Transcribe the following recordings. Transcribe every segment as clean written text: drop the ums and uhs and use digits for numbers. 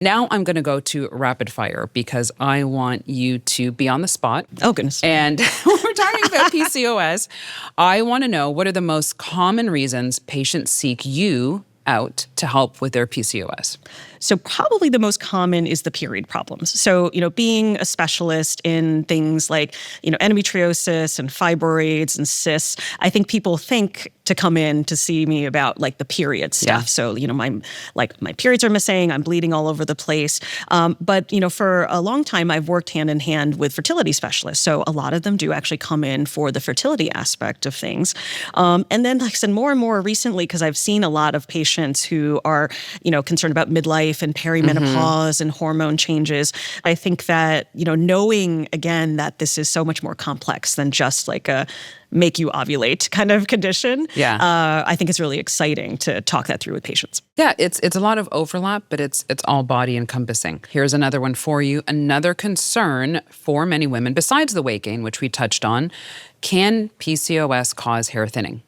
Now I'm going to go to rapid fire because I want you to be on the spot. Oh, goodness. And when we're talking about PCOS, I want to know what are the most common reasons patients seek you out to help with their PCOS? So probably the most common is the period problems. So, being a specialist in things like, endometriosis and fibroids and cysts, I think people think to come in to see me about like the period stuff. Yeah. So, my periods are missing, I'm bleeding all over the place. But, for a long time, I've worked hand in hand with fertility specialists. So a lot of them do actually come in for the fertility aspect of things. And then, like I said, more and more recently, because I've seen a lot of patients who are, concerned about midlife and perimenopause and hormone changes. I think that, knowing again that this is so much more complex than just like a make you ovulate kind of condition. Yeah. I think it's really exciting to talk that through with patients. Yeah, it's a lot of overlap, but it's all body encompassing. Here's another one for you. Another concern for many women, besides the weight gain, which we touched on, can PCOS cause hair thinning?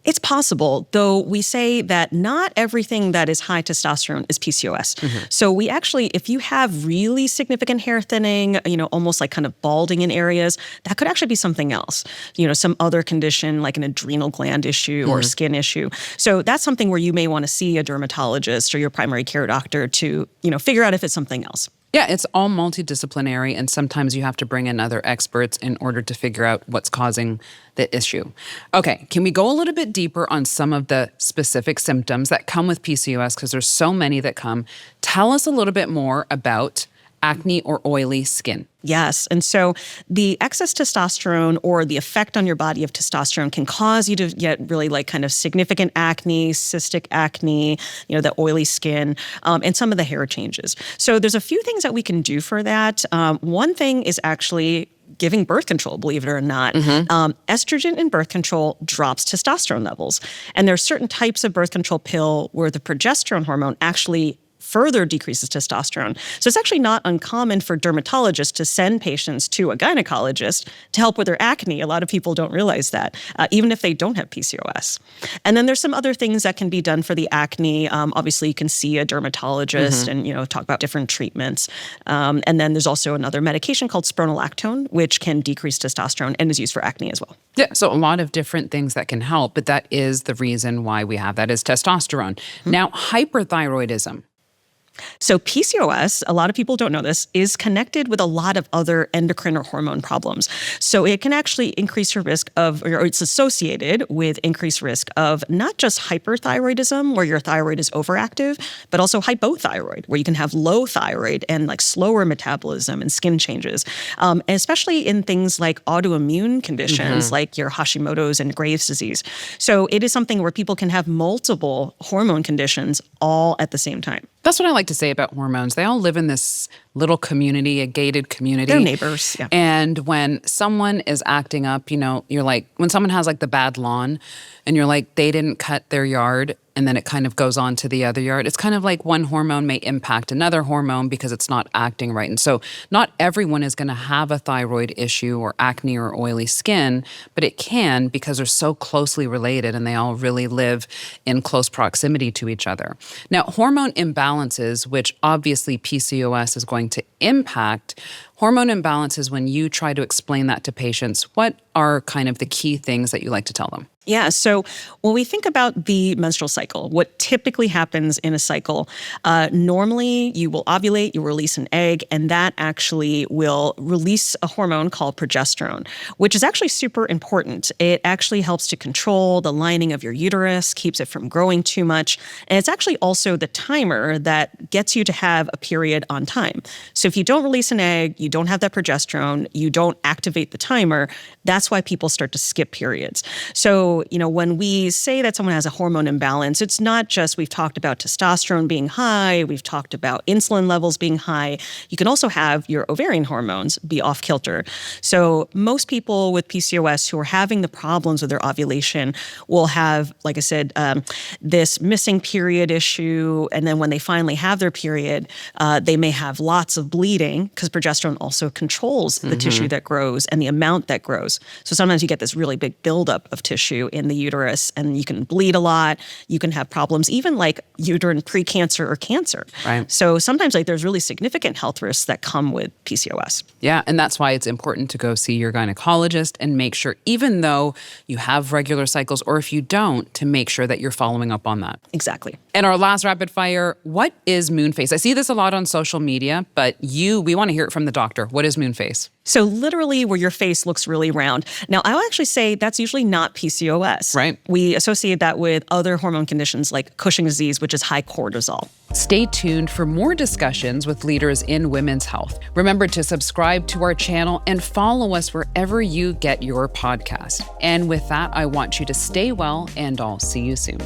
It's possible, though we say that not everything that is high testosterone is PCOS. So we actually, if you have really significant hair thinning, almost like kind of balding in areas, that could actually be something else. Some other condition like an adrenal gland issue or skin issue. So that's something where you may want to see a dermatologist or your primary care doctor to, figure out if it's something else. Yeah, it's all multidisciplinary, and sometimes you have to bring in other experts in order to figure out what's causing the issue. Okay, can we go a little bit deeper on some of the specific symptoms that come with PCOS, because there's so many that come. Tell us a little bit more about acne or oily skin. Yes. And so the excess testosterone or the effect on your body of testosterone can cause you to get really like kind of significant acne, cystic acne, the oily skin, and some of the hair changes. So there's a few things that we can do for that. One thing is actually giving birth control, believe it or not. Estrogen in birth control drops testosterone levels. And there are certain types of birth control pill where the progesterone hormone actually further decreases testosterone. So it's actually not uncommon for dermatologists to send patients to a gynecologist to help with their acne. A lot of people don't realize that, even if they don't have PCOS. And then there's some other things that can be done for the acne. Obviously, you can see a dermatologist and talk about different treatments. And then there's also another medication called spironolactone, which can decrease testosterone and is used for acne as well. Yeah, so a lot of different things that can help, but that is the reason why we have that is testosterone. Now, hyperthyroidism. So PCOS, a lot of people don't know this, is connected with a lot of other endocrine or hormone problems. So it can actually increase your risk of, or it's associated with increased risk of not just hyperthyroidism, where your thyroid is overactive, but also hypothyroid, where you can have low thyroid and like slower metabolism and skin changes. And especially in things like autoimmune conditions, like your Hashimoto's and Graves' disease. So it is something where people can have multiple hormone conditions all at the same time. That's what I like to say about hormones. They all live in this little community, a gated community. They're neighbors, yeah. And when someone is acting up, you're like, when someone has like the bad lawn and you're like, they didn't cut their yard and then it kind of goes on to the other yard. It's kind of like one hormone may impact another hormone because it's not acting right. And so not everyone is going to have a thyroid issue or acne or oily skin, but it can because they're so closely related and they all really live in close proximity to each other. Now, hormone imbalances, which obviously PCOS is going to impact, hormone imbalances, when you try to explain that to patients, what are kind of the key things that you like to tell them? Yeah, so when we think about the menstrual cycle, what typically happens in a cycle, normally you will ovulate, you release an egg, and that actually will release a hormone called progesterone, which is actually super important. It actually helps to control the lining of your uterus, keeps it from growing too much, and it's actually also the timer that gets you to have a period on time. So if you don't release an egg, you don't have that progesterone, you don't activate the timer, that's why people start to skip periods. So when we say that someone has a hormone imbalance, it's not just we've talked about testosterone being high, we've talked about insulin levels being high. You can also have your ovarian hormones be off kilter. So most people with PCOS who are having the problems with their ovulation will have, like I said, this missing period issue. And then when they finally have their period, they may have lots of bleeding because progesterone also controls the tissue that grows and the amount that grows. So sometimes you get this really big buildup of tissue tissue in the uterus, and you can bleed a lot. You can have problems, even like uterine precancer or cancer. Right. So sometimes there's really significant health risks that come with PCOS. Yeah, and that's why it's important to go see your gynecologist and make sure, even though you have regular cycles, or if you don't, to make sure that you're following up on that. Exactly. And our last rapid fire, what is moon face? I see this a lot on social media, but we want to hear it from the doctor. What is moon face? So literally where your face looks really round. Now, I'll actually say that's usually not PCOS. Right. We associate that with other hormone conditions like Cushing's disease, which is high cortisol. Stay tuned for more discussions with leaders in women's health. Remember to subscribe to our channel and follow us wherever you get your podcast. And with that, I want you to stay well, and I'll see you soon.